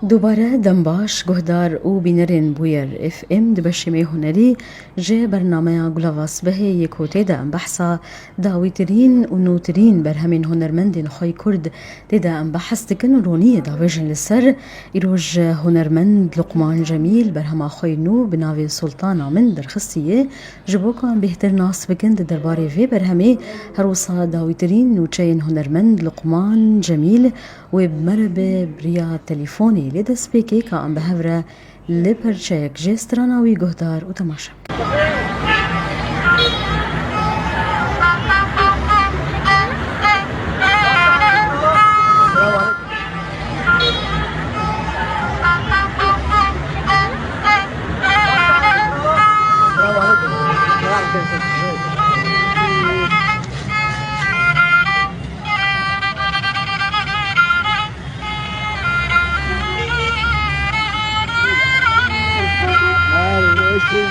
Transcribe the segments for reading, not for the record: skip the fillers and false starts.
دوباره دنباش گهدار او بینرین بویر اف ام دبشمه هنری جه برنامه گلاواس به یکوته ده بحثا داویترین و نوترین بر همین هنرمندین خوی کرد ده ام بحث دکن رونی داویجن لسر ایروج هنرمند لقمان جمیل بر هما خوی نو بناوی سلطانا من درخستیه جبو کان بهتر ناس بکند درباره وی بر همی هروسا داویترین نوچین هنرمند لقمان جمیل و بمرب بریا تليفوني لدى سبيكي كان بهفرة لبرشيك جيستراناوي قهدار وتماشا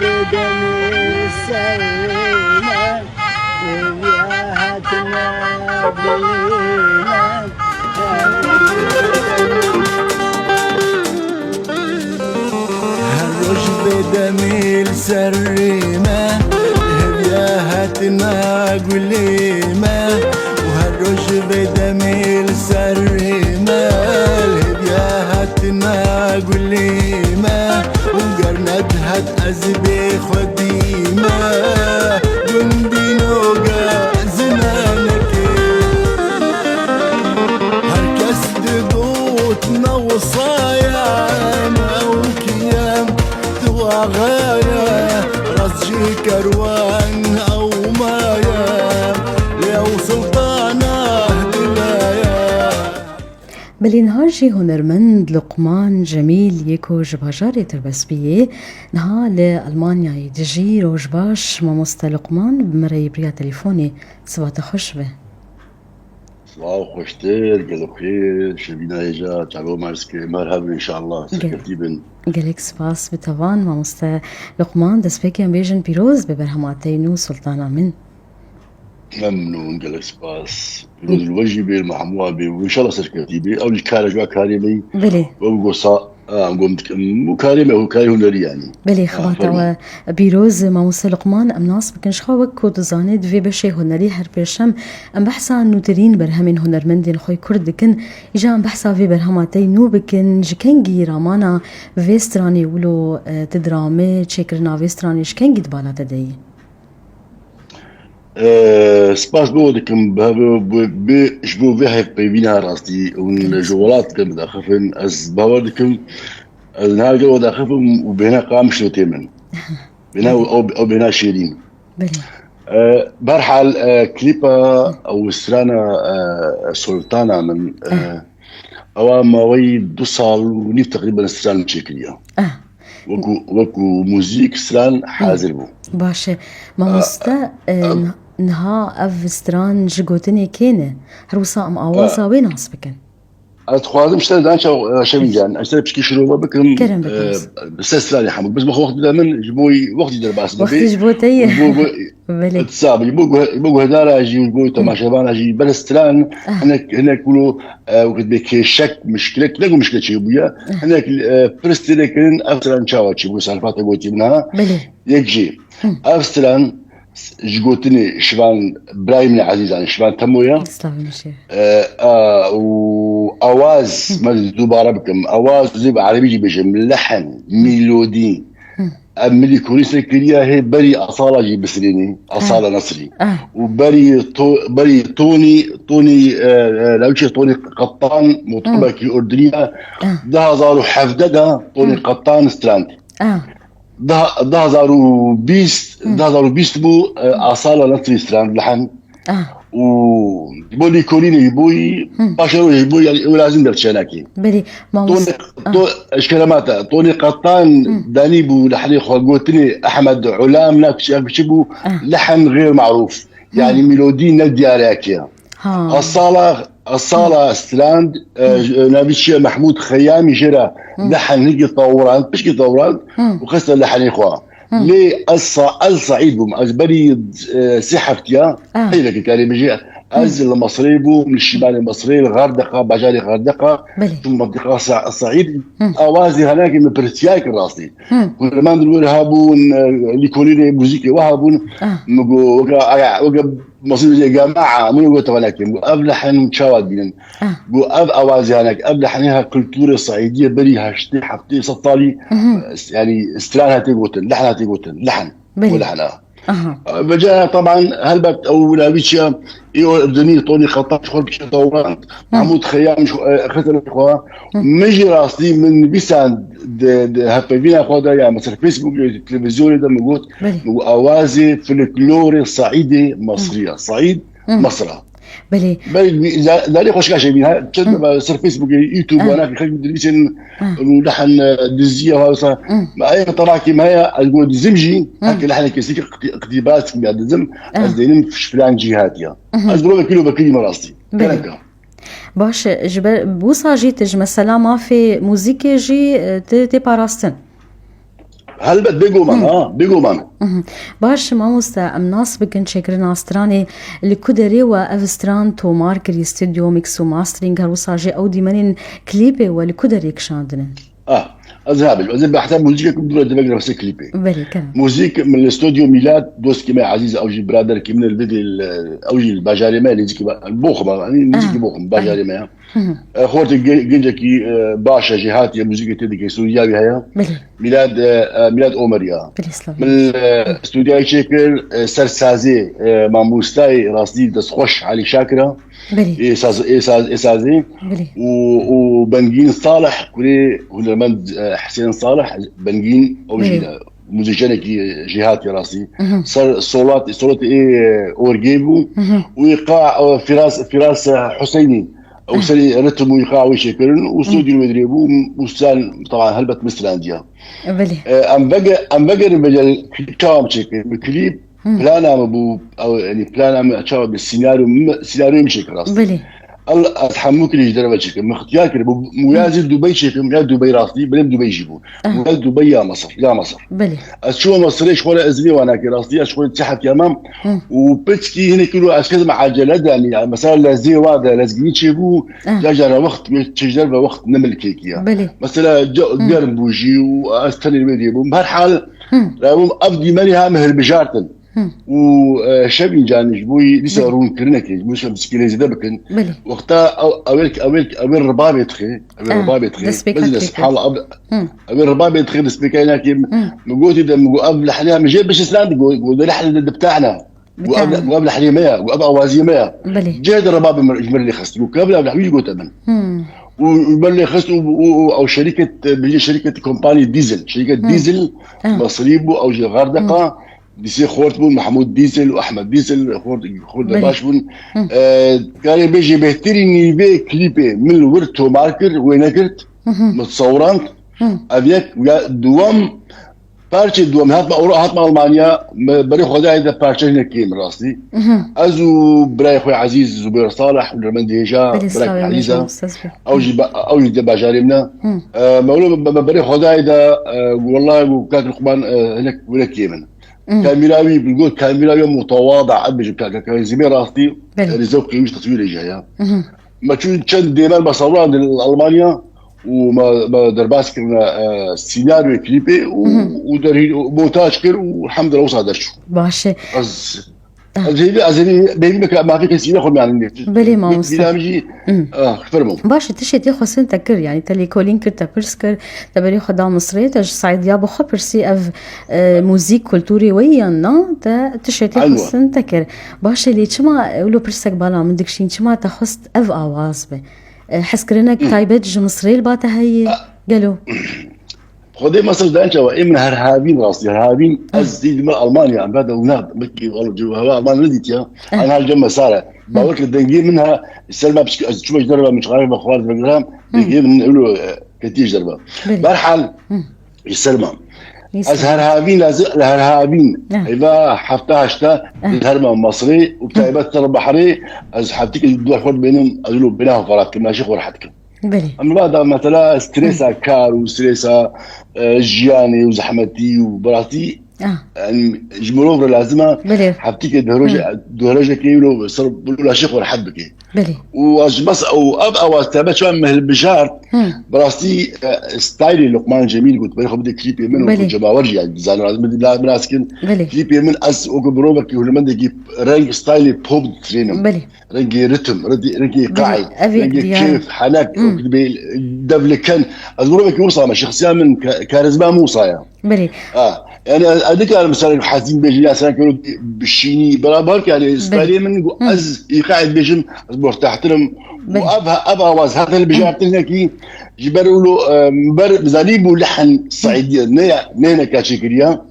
بدني سوينا وياها تنادينا هالرش بدمي سرينا وياها تناقلينا وهالرش بدمي سرينا وياها تناقلينا وقرنتها تأزبي خديمة جنبي نوقع زمانك هالكس دقوتنا وصايا موكيام تواغايا راسجي كروان أو مايا لو سلطانة دلايا بلی نهار جی هنرمند لقمان جمیل یکو جباجاری تربسبیه نها لألمانيا دجی روجباش ماموستا لقمان بمرأي بريا تليفوني صباح خوش به صباح خوشتر قلب خير شبينا إيجا تعالوا مارسكي مرحبا إن شاء الله سكرتيبن گلک سپاس به توان ماموستا لقمان دسپیکی بیجن پیروز به برهماتینو سلطانا من ممنون قلب سباس بروز الوجبة المحموبة وإن شاء الله سكرتيبي أو الكارج وكارمي بله وأقول قمت مكارمة وكاري هنري يعني بله خواتا و بیروز ماموستا لقمان ام ناس بکنش خواهد کود زاند وی بشه هنری هر پیشم ام بحثا نوترین بر همین هنرمندین خوی کرد کن ایجا ام بحثا وی بر هماتینو بکن جکنگی رامانا ویسترانی ولو تدرامه چکرنا ویسترانی شکنگی دبالا تدهی سپاس بودكم شبو فيها بينا راستي والجوالات كم داخفن از بودكم نهار جو داخفن وبينا قام شنو تيمن بينا او بينا شيرين بله برحال كليبا او سرانا سلطانة من او ماوي 2 صال ونيف تقريبا سران تشيكليا وكو موزيك سران حاضر بو باشه ماموستا نها اف ستران جگوتنی کنه هروسا ام آوازا وين عصبكن اتخوازم اشتري دانشا شبيجان اشتري بشكي شروبا بكم كرم بكم بسسراني حمد بس بخو وقت من جبوي وقت يدير باس وقت جبوتي بلي تصاب يبقوا هدارا جي يبقوا تماشبانا جي بلستران هناك كلو وقت بك شك مشكله تلاقوا مشكله شي بويا هناك برستري كن افتران تشاوتشي بو سالفات قلت منها يجي افتران جگوتنی شوان برایم عزیز عن شوان تمویا و آواز ما دوباره بكم آواز زي عربي بيجي لحن ميلودي أملي كوريس الكريا هي بري أصالة جي بسريني أصالة نصري وبري بري طوني لو شيء طوني قطان مطبقة الأردنية ده زارو حفدة طوني قطان ستراند ده زارو بيست بو أصالة نصري ستراند لحن و بولي كوليني يبوي باشرو يبوي يعني ولازم درتشاناكي بلي طوني اشكالماتا طوني قطان دانيبو لحني خوغوتني احمد علام ناك شبو لحن غير معروف يعني ميلودي نديارياكيا الصالة ستلاند نبيشي محمود خيامي جرى لحن هيك طوران بشكي طوران وخسر لحن اخوان ليه الصعيد بوم أجبري سحفتيا هي لك كاري بيجي از المصري بو من الشمال المصري الغردقه باجاري غردقه بله. ثم منطقه الصعيد اوازي هناك من برتياك راسي كل ما ندور هابون ليكوليني موزيكي وهابون مغو وقا مصري جماعه من قلت ولكن ابلحن شواد بين بو اب اوازي هناك ابلحنها كلتوره صعيديه بري هاشتي حفتي سطالي يعني استلانها تيغوتن لحنها تيغوتن لحن ولحنها بجاء طبعا هلبت او لابيتشا ايو اردني طوني خطاب شغل بشي طوران محمود خيام ختم اخوا مجي راسي من بيسان هفينا اخوا دا يعني مثلا فيسبوك التلفزيون ده موجود اوازي فلكلور صعيدي مصريه صعيد مصر بلي لا خوش كاش بيها كتب صار فيسبوك يوتيوب وانا خلي دليشن ولحن دزيه وهذا ما اي طلع كيما هي اقول زمجي هكا لحن كيسيك اقتباس بعد الزم ازين في فلان جهاتيا ازبرو كيلو بكلي مراسي كلامك باش جبر بوصا جيت مثلا ما في موزيكي جي تي باراستن هلبت بيجومان باش ماموستا ام ناس بكن شكرنا استراني لكودري وافستران تو ماركري ستوديو ميكسو ماسترينج هروساجي او ديمانين كليبي ولكودري كشاندن اذهب بحسب موزيك كنت بدي بس كليبي بلي كلام موزيك من الاستوديو ميلاد دوست كيما عزيز اوجي برادر كي من الفيديو اوجي الباجاري ما اللي كيما البوخمه يعني موزيك بوخم باجاري ما خورتي جنجكي باشا جهاتي موزيك تدي سوريا بها ميلاد اومريا من الاستوديو شكل سرسازي مع موستاي راسدي دسخوش علي شاكره بلي إسازي وبنجين صالح كوري هولمند حسين صالح بنجين أوجي موزيجانكي جهات راسي صار صولات أورجيبو ويقع فراس حسيني أو سري رتم ويقع ويشكرن وستوديو مدريبو وستان طبعا هلبت مستلانديا بلي أم بقى المجال كلام شكل كليب بلانا ابو او يعني بلانا اتشابه بالسيناريو مشي كراس بلي الله اتحملك ليش دربه شكل مختيار موازي دبي شكل موازي دبي راسي بلم دبي يجيبون موازي دبي يا مصر بلي اشو مصري شغل ازلي وانا كراسي شغل تحت يمام وبتكي هنا كيلو اشكال مع عجلات يعني مثلا لازي وادا لازقين شيبو جاجر وقت تجربه وقت نمل كيكيا مثلا قرب وجي واستني المديبو بهالحال راهم ابدي مالها مهل بجارتن وشبي جانش بوي لسه رون كرنك مش مسكين زي دبكن وقتها اول رباب يدخل بس سبحان الله اول رباب يدخل سبيكاينا كي مقوتي ده مقابل حليها مش باش اسلام قول الحل بتاعنا وقابل حليميه وقابل اوازيميه جاد الرباب يجمر لي خص وقابل حبيبي قلت امن ويبلغ خص او شركه كومباني ديزل شركه ديزل مصريبو او غردقه ديسي خورتبون محمود ديزل واحمد ديزل خورد باشبون كان بيجي بهتري نيفي كليبي من الورتو ماركر وينكرت متصوران افيك دوام بارشي دوام هاتما المانيا بري خداي ده بارشي نكيم راسي ازو براي خويا عزيز زبير صالح ولمن ديجا براي عزيزه اوجي دبا جارمنا مولو بري خداي ده والله كانت الخبان هناك ولا كيمن كاميراوي بنقول كاميراوي متواضع كان زميل راستي رزق مش تصوير جايه ما كان ديما بصورها لالمانيا وما درباس كنا سيناريو كليبي ودري مونتاج كر والحمد لله وصل دشو باشه ازني بيبك ما فيك سينا خو يعني بلي ما مستمجي فرمو باش تشتي خصن تكر يعني تلي كولين كرتا برسكر تبري خدا مصري تج صعيد يا بو خبرسي اف موزيك كولتوري ويانا تشتي خصن تكر باش اللي تشما ولو برسك بالا من دكشين تشما تخص اف اواز به حس كرنك تايبج مصري الباتا هي قالوا خدي مصر دانشا وإمن هرهابين راسي هرهابين أزيد من ألمانيا عم هذا وناد مكي والله جو هوا ألمانيا نديتيا أنا هالجمة سارة باورك الدنجي منها السلمى شو مش دربة مش عارف أخبار البرنامج دنجي من نقوله كتير دربة برحال السلمى هرهابين الهرهابين إذا حفتها شتا الهرمة مصري وبتايبات ترى بحري أز حفتك الدول خود بينهم أقولوا بينهم فرق كما شيخ ورحتك بلي أما بعد مثلا ستريسا كار وستريسا جياني وزحمتي وبراتي يعني جمهور لازمه بله حبتيك دهرجه كيلو صار بقولوا لها شيخ ولا حبك بله واش بس او ابقى وتابعت شويه من البشار براستي ستايلي لقمان جميل قلت باخذ بدي كليب منه بله. كنت ورجع يعني زعلان لازم لا مناسكن بله. كليب من اس وبروبك ولا من دي رنج ستايلي بوب ترينم بله. رنجي رتم رنجي قاعد أبيك رنجي ديار. كيف حنك دبل كان بروبك يوصل شخصيه من كاريزما موصى بله يعني هذيك مثلا حاسين بيجي ناس كانوا بالشيني برابر يعني ستايلي من از يقعد بيجم مرتاحتهم وابها واز هذا اللي بيجي عطينا كي جبروا له مبر زاليب ولحن صعيدي نينا كاشيكريا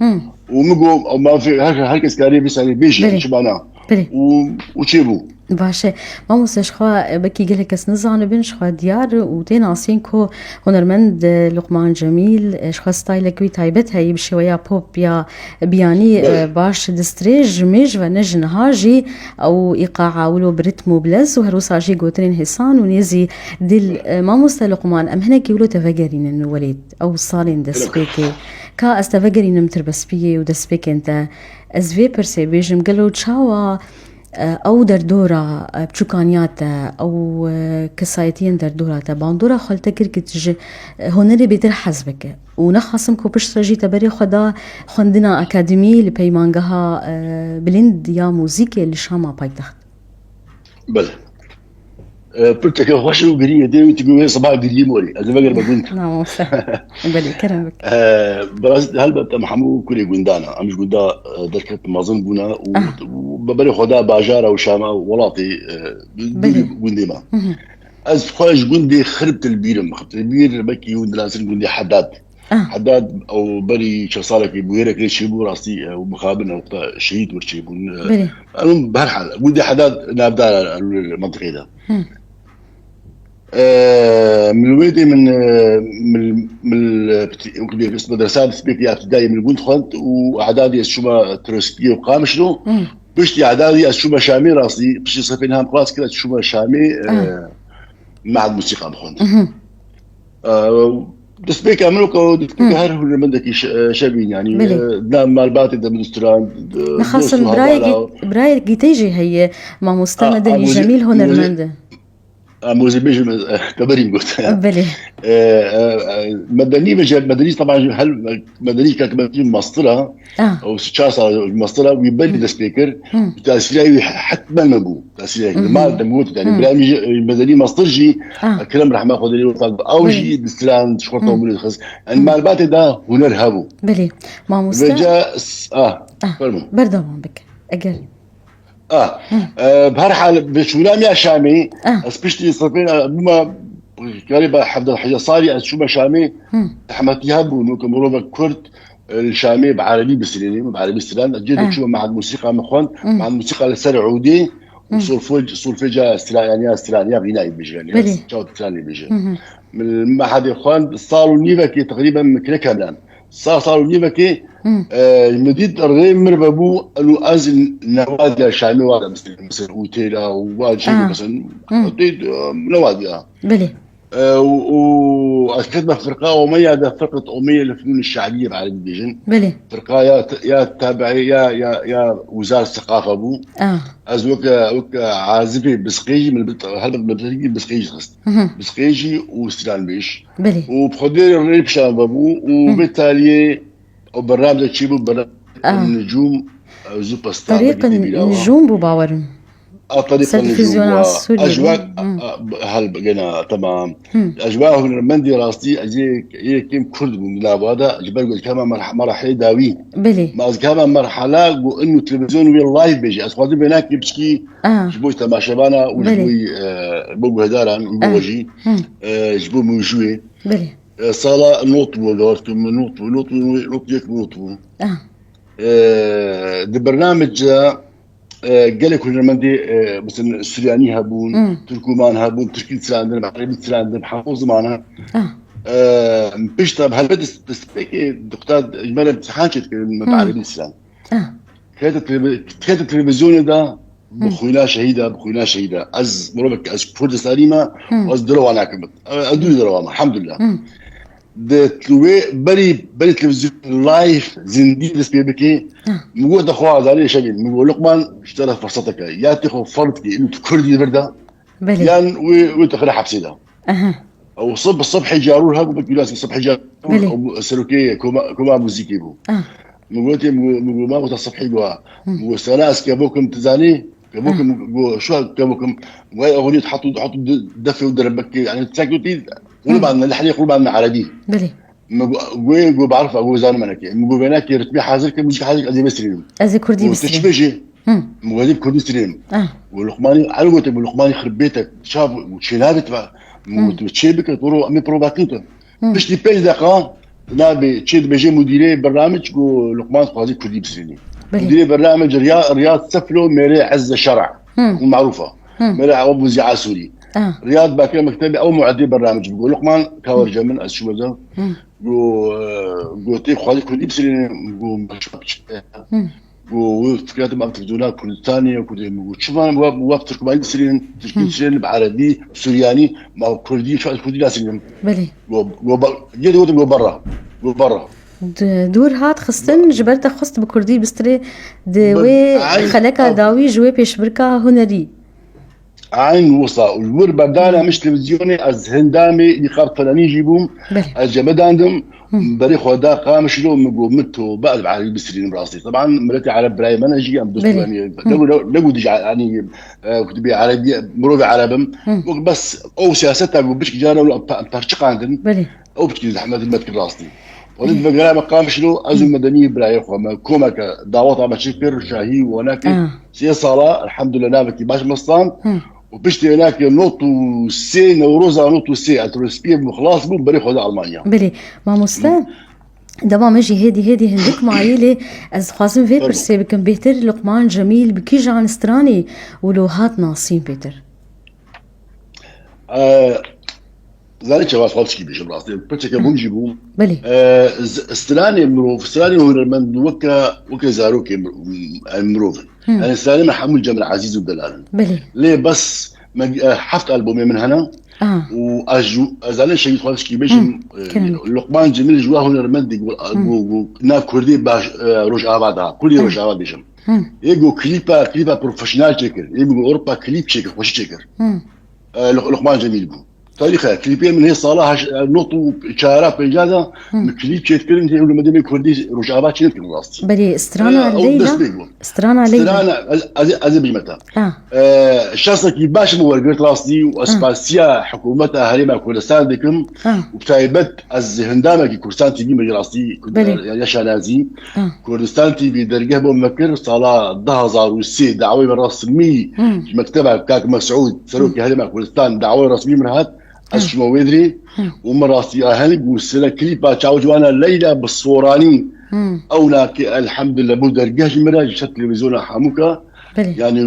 ومقو ما في هركس كاري بس يعني بيجي شو معناه وتشيبو باشه ما مستشخوا بكي قال لك نزعن بين شخوا ديار وتين عاصين كو هنرمند لقمان جميل شخوا ستايل كوي تايبت هي بشويه بوب يا بياني باش دستريج ميج ونجن هاجي او ايقاع ولو برتم بلز وهروسا جي قوترين حسان ونيزي دل ما مست لقمان ام هنا كيولو تفجرين الوليد او صالين دسبيكي كا استفجرين متربس بيه ودسبيك انت از في برسيبيجم قالوا تشاوا او دردورا بچوکانیات او کسایتین دردورا تا باندورا خالتا کرکت هنری بیتر حزبک و نخاسم کو پشت رجی تبری خدا خوندنا اکادمی لپیمانگها بلند یا موزیک لشاما پایتخت بله قلت لك خوش وقريه دي تقول صباح قريه موري هذا بقر بقول نعم بلي كرمك براس هل بقى محمود كل قندانا مش قندا دركت مازن بنا وببري خدا باجاره وشاما ولاطي قنديما از خوش قندي خربت البير خربت البير بكي وندلاسن قندي حداد حداد او بري شصالك بويرك ليش يبو راسي ومخابرنا وقت شهيد ورشيبون انا بهالحال قندي حداد نابدا المنطقه ده من الويدي من مدرسات سبيكية ابتدائي من قلت خلت واعدادي الشوبة تروسكية وقامشلو بشتي اعدادي الشوبة شامي راسي بشتي صفين هام كلاس كده الشوبة شامي مع الموسيقى بخونت دسبيك عملوك دسبيك هره من دك شابين يعني دام مالباتي دم دستران خاصة برايك جيتيجي هي ما مستند جميل هنرمنده موزي بيجي كبرين قلت بلي مدني طبعا هل مدني كانت مسطرة او شاسة مسطرة ويبني السبيكر تأثيره حتما مبو تأثيره ما دموت يعني برامج مدني مسطرجي كلام راح ما اخذ لي او جي دستلان شرطه ومن الخص المالبات ده هنر هابو بلي ما بردمان بك اجل بهالحال بشولام يا شامي اسبشتي صفين بما قريبه حفظ الحاجه صاري شو شامي حمات يهب ونكم روبا كرد الشامي بعربي بسليني بعربي سلان جيت شو مع الموسيقى مخون مع الموسيقى السرعودي وصولفجا استراليا غنائي بيجي يعني جوت ثاني بيجي من ما حد اخوان صاروا نيفكي تقريبا كاملان صاروا نيفكي مديد الريم مربابو انه ازل نوادي الشامي وهذا مثل اوتيلا وواجي مثلا نوادي بلي وأكدنا فرقة أمية ده فرقة أمية للفنون الشعبية بعربي بيجن بلي فرقة يا تابعية يا وزارة الثقافة بو از وكا عازفة بسقيجي من هذا بسقيجي خست بسقيجي وستران بيش بلي وبخدير الريب شان بابو وبالتالي وبرنامج تشيبو برنامج النجوم زوبا ستار طريق النجوم بباورم طريقة التلفزيون أجواء هل بقينا تمام أجواء من دراستي أجي كم كرد من هذا جبر كمان مرحلة داوي بلي ما كمان مرحلة وإنه التلفزيون وين لايف بيجي أصوات بينك يبكي جبوي تماشبانا وجبوي بوجو هداران وبوجي جبوي موجوي بلي صالة نوتو نوتو يكبوتو ده برنامج قال لك هنرمندي مثلا السورياني هابون تركمان هابون تركي تسلاندن عربي تسلاندن حافظ معنا بيشتا بهالبدء تسبيكي دكتور اجمالا امتحان شت عربي تسلاند كانت التلفزيون ده بخوينا شهيده از مربك از كرد سليمه واز دروا انا كمت ادو دروا الحمد لله دتلوي بري تلفزيون لايف زندي دس بيبكي مقول اخوها زالي شغل مقول لقمان اشترى فرصتك يا تاخذ فرضك انه كردي برده بلي يعني وتخلى حبسي ده او الصبح جاروا لها قلت له الصبح جاروا سلوكيه كوما موزيكي بو مقولتي مقول ما قلت الصبح جوا مقول سناس كابوكم تزاني كابوكم شو كابوكم وهي اغنيه حطوا دفي ودربك يعني تسكتي قولوا بعدنا اللي حاليا قولوا بعدنا عربي بلي مقول بعرف اقول زان منك مقول بينك رتمي حاضر كمش حاضر ازي مسرين ازي كردي بسرين وتشبيجي مقول كردي سرين ولقماني على قلت لقماني يخرب بيتك شاف وشنابت بقى وتشيبك تقولوا امي بروفاكيتو مش دي بيج دقيقه لا بتشيد بيجي مديري برنامج قول لقمان قاضي كردي بسريني مديري برنامج رياض سفلو ميري عز الشرع معروفه ميري ابو زيعه سوري رياض باكر مكتبي او معدي برنامج بقول لقمان كاورجا من شو بزاف قلت قاضي كردي بسريني وفكرت ما بتفضلنا كردستاني وشوف انا وقت تركماني بسرين تشكيل بعربي سورياني ما كردي شو كردي لازم بلي جيت قلت برا دور هات خصن جبرت خصت بكردي بستري دوي خلكا داوي جوي بيش بركا هنري عين وصا والور بدانا مش تلفزيوني از هندامي نقاب فلاني يجيبهم الجمد عندهم بري خدا قامش له مقومته بعد على البسرين براسي طبعا مرتي على براي منهجي ام دوستاني لو دي يعني كتبي عربي مروي عربم بس او سياستها بش جانا ولا ترشق عندن او بش احمد المتك راسي ولد بقى مقامش له ازم مدني براي اخو كومك دعوات ما شكر شاهي وهناك سي صلاه الحمد لله نابك باش مصان وبشتي هناك نوتو سي نوروزا نوتو سي اتروسبيب مخلاص بو بري خذ المانيا بلي ما مستان دابا ماجي هادي هندك معايا لي از خاصم في برسي بكم بيتر لقمان جميل بكي جان ستراني ولو هات ناصين بيتر زالي شواس خالص بيش براسي بتشك بونجيبو بلي استراني مروف استراني هو من وكا زاروكي مروف يعني استراني محمود جمال عزيز ودلال بلي ليه بس حفت ألبومي من هنا وأزالي شيء خالص بيش لقمان جميل جواه هنرمندي ناف كردي باش روش آبادها كل روش آباد بيشم يجو كليبا بروفيشنال تشيكر يجو أوروبا كليب تشيكر خوش تشيكر لقمان جميل بو تاريخها كليبين من هي صالة نوتو شارع بإجازة كليب تشيكرين هي ولا مدينة كردي روش آباد تشيكر راست بلي استرانا الليلة استرانا أزي بجمتها الشخص كي باش مورقت راسي وأسباسيا حكومتها هريمة كردستان ديكم وبتايبت از هندامة كي كردستان تي بي مجي راسي ياشا نازي كردستان تي بي درجه بمكر صالة 2003 دعوة من رسمي مكتبها كاك مسعود سلوكي هريمة كردستان دعوة رسمي من هاد اسمه ويدري ومراسي اهلك والسنه كليبا تشاوجوانا الليله بالصوراني او الحمد لله بودرجاج مراج شت تلفزيون حموكا يعني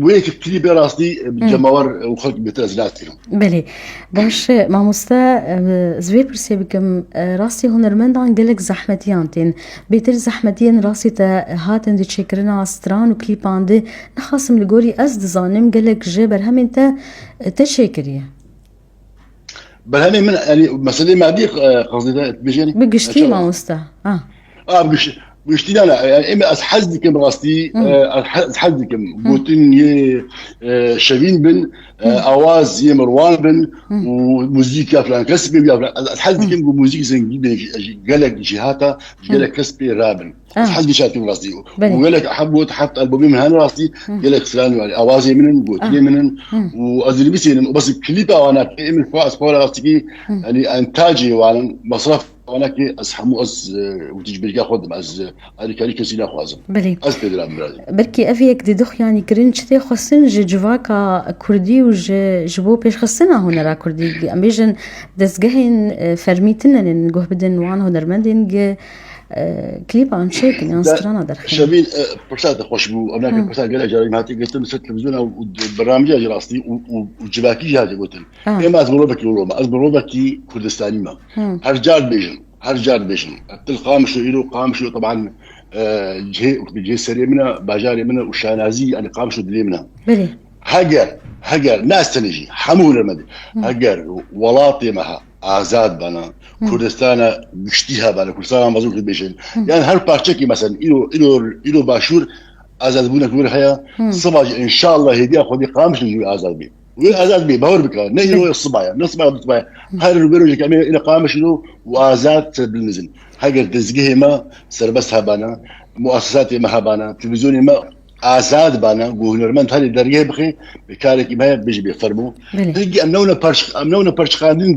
ويك كليب راسي بالجماور وخلق بتنزلات بلي باش ما مستا زوي برسي بكم راسي هنرمندان قالك زحمتيانتين بيتر زحمتين راسي تا هاتن دي تشكرنا ستران وكليب عندي نخاصم لقولي ازد ظانم قالك جبر هم انت تشكريه برهمي من يعني مسألة ما دي قصدي بيجيني بقشتي ما مستا بقشتي انا يعني اما اسحزك براستي اسحزك بوتين شاهين بن اواز مروان بن وموزيكا فلان كسبي اسحزك موزيك زنجي قالك جهاتا قالك كسبي رابن اسحزك شاتي براسي وقالك حبوت حط البومي من هنا راسي قالك فلان يعني اوازي منن بوتين منن وازلي بس كليبا وانا من فاس راسي يعني انتاجي وانا مصرف وانا كي اسحمو وتجبر ياخذ هذه كاري كسيلا خوازم بلي استدرام بركي افيك دي دخ يعني كرنج تي خصن جواكا كردي وجبو بيش خصنا هنا را كردي اميجن دسجهن فرميتنا نجوه بدن وان هنرمندين كليب عن شيء يعني سترانا درخين شبين برسات خوش بو انا برسات قال جاري ماتي قلت له تلفزيون وبرنامج راسي وجباكي جاي قلت له ما ازبروبك ولا ازبروبك كردستاني ما هرجال بيجن القامش له قامش طبعا جهه سري منها باجاري منها وشانازي انا قامش دلي منها بلي هجر ناس تنجي حمول المدي هجر ولاطي معها آزاد بنا كردستان گشتیها بنا كردستان مزور بيشن يعني هر بارچه مثلا إلو باشور آزاد بونا كبير هيا صباح إن شاء الله هدية خدي قامش نجي آزاد بي وآزاد بي بهور بك نيجي الصباح نصباح هاي البيروج كمان إلى قامش له وآزاد بالنزل هاجر تزجيه ما سربسها بنا مؤسسات ما هبانا تلفزيوني ما آزاد بانا وهنرمند هذه الدرجة بخي بكارك ما بيجي بيفرموا هيجي أمنونا برش قاعدين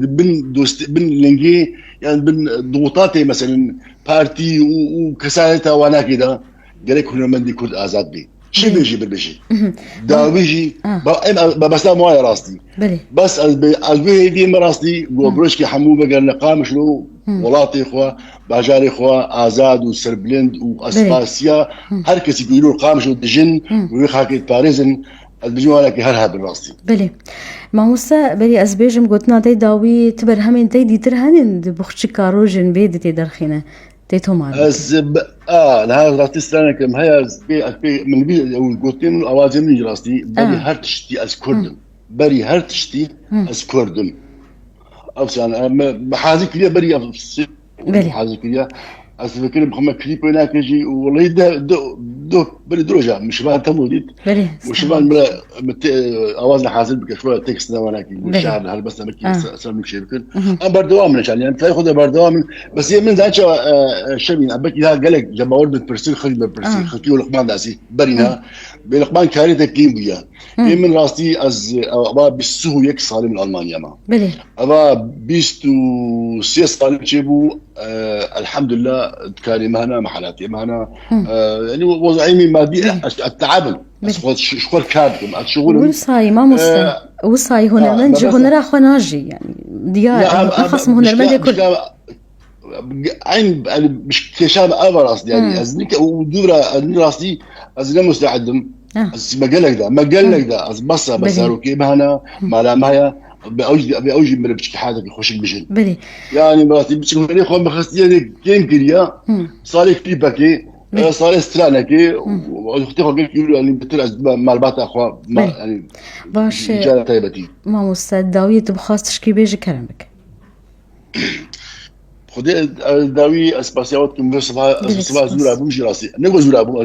بن لينجي يعني بن ضغوطاتي مثلا بارتي وكسالتها وانا كده قالك هنرمند كل آزاد بي شو بيجي بالبيجي دا بيجي بس لا موايا راستي بس البي دي مراسي وبروشكي حمو بقى قامش له ولاطي اخوا باجاري اخوا آزاد وسربلند واسباسيا هر كسي يقولوا قامش ودجن ويخاكي باريزن الدجوا لك هرها بالراستي بله ماموسا بلي ازبيجم قلتنا دي داوي تبر همين دي ترهنن بخشي كاروجن بيد تي درخينه تيتو مار لها راستي سنه كم هي من بي قلتين اوازم من راستي بلي هر تشتي از كردن بري هر تشتي از كردن أنا بحاجة كلية بري بحاجة كلية أسفكر بخمة كليب هناك يجي والله ده بري دروجة مش بقى تموديد وش بقى أوازن حاصل بك شوية تكست ده هناك والشعر هل بس مكي أسلم لك شيء بكل أنا بردوام نشان يعني تلاقي خده بردوام بس من ذا شبين أبكي ها قالك جماعة بالبرسيل خلي بالبرسيل خلي ولقمان داسي برينا بلقمان كارثة كيم بيا من راستي از أبا بيسهو يك صالم من ألمانيا ما أبا بيستو سياس صالم شيبو الحمد لله كاري مهنا محلاتي مهنا يعني وضعي مادي التعامل شغل كاركم الشغل وصاي ما مست وصاي هنا من جه هنا راح ناجي يعني ديار خصم هنا من كل عين مش كشاب أبرص يعني أزنك ودورة راسي أزنا مستعدم ما قال لك ده از بس هروكي مهنا مالامها بأوجي من بشكي حالك يخش بجن بلي يعني مراتي بتشوف لي خو مخستيه كيم كريا صار كليبكي صار استرانكي واختي خو يقولوا يعني بتلعب مالبات اخوا يعني باش طيبتي ما مستعد داويه بخاص تشكي بيجي كلامك خدي داوي اسباسيات كم صباح زورا بوجي راسي نقول زورا ابو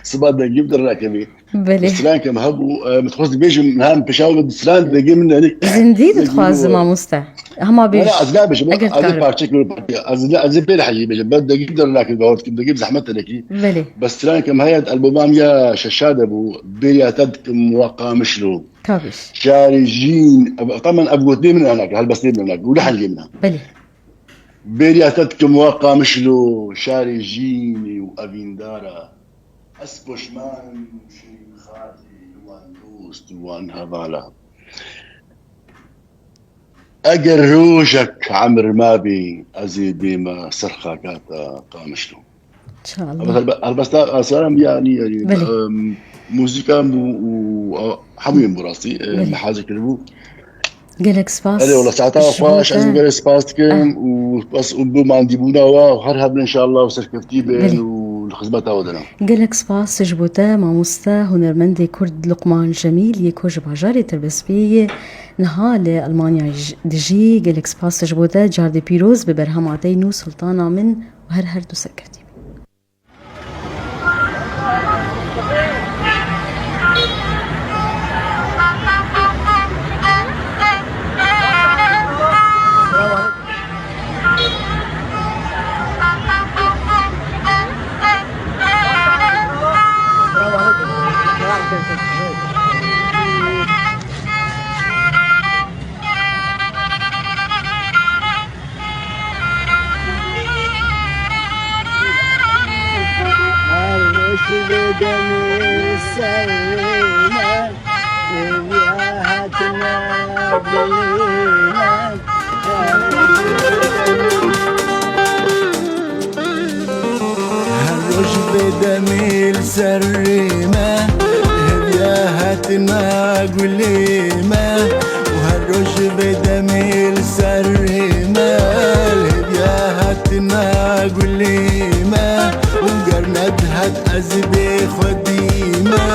صباح نجيب درنا كمي بلي سلان كم هبو متخصص بيجي نهام بشاول سلان بيجي من هنيك زنديد تخاز ما مستا هما بيج لا ازلا بيجي هذا بارتيكول ازلا بيل حي بيجي بده يقدر لكن بقول كده جيب زحمه لك بلي بس سلان كم هي البومام يا ششاد ابو بيا تدكم وقا مشلو كابش شارجين طبعا ابو اثنين من هناك هالبس من هناك ولحن جبنا بلي بيرياتتكم واقع مشلو شاري جيني وأفيندارا أسبوشمان شيخاتي وان دوست وان هذالا أجر روجك عمر مابي أزي ديما سرخا كاتا قامشلو إن شاء الله البس أسلام يعني موسيقى وحميم براسي محازك البو قالك سباس أنا والله ساعتها فاش أنا قال سباس كم وبس ما عندي بونا وهرهب إن شاء الله وسركفتي بين والخدمات هودنا قالك سباس جبوتا ماموستا هنرمندي كرد لقمان جميل يكوج باجاري تربس فيه نهال ألمانيا دجي قالك سباس جبوتا جاردي بيروز ببرهماتي نو سلطانة من وهرهر دو سكرتي هالوش بدميل سريمة هدياهاتنا قليمة وهالوش بدميل سريمة هدياهاتنا قليمة وقرندها تأزبي خديمة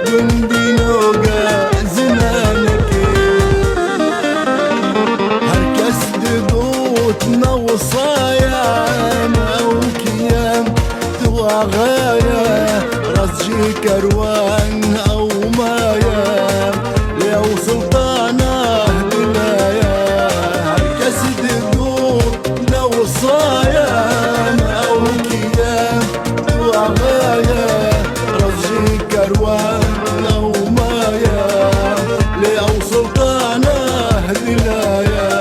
قندي نوقع زمانك هركز نوصايا أو كيام تواغايا رزجي كروان أو مايا لو سلطانة هدلايا هركز دقور نوصايا أو كيام تواغايا رزجي كروان أو مايا لو سلطانة هدلايا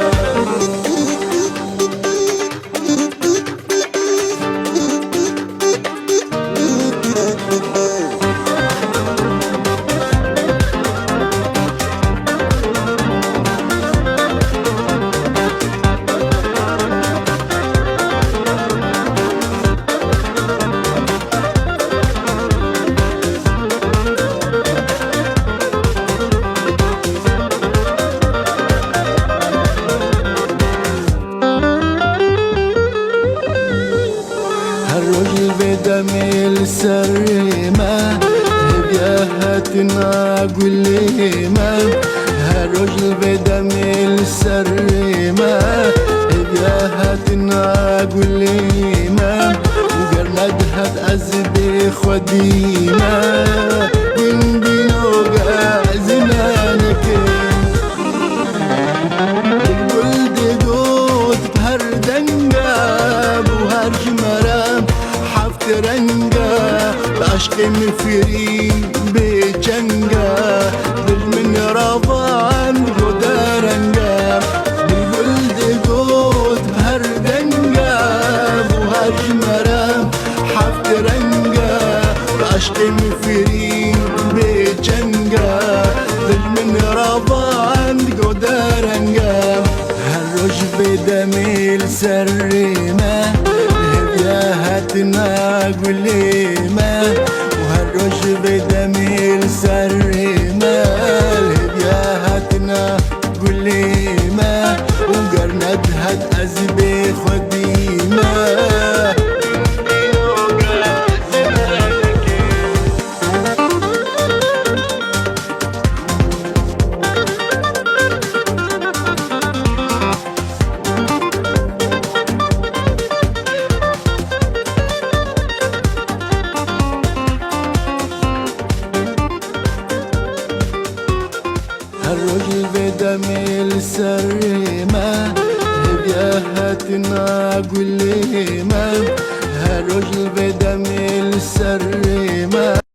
هالرجل بدمي السريمة هديهاتنا قليمة هالرجل بدمي السريمة هديهاتنا قليمة وقرندها تأزبي خديمة وين بنوقع زمانك الولد قوت بهردنقا بوهرج مرام حفت رنقا بعشق مفري بجنقا بالمن رضان ودارنقا الولد قوت بهردنقا بوهرج مرام حفت رنقا بعشق مفري بجنقا بالمن رضان ودارنقا هالرج بدمي السريمة هديهاتنا قليمة وهالرج بدمي السريمة هديهاتنا قليمة وقرندها تأزبي خديمة هالرجل بدمي السريمة هديهاتنا قليمة هالرجل بدمي السريمة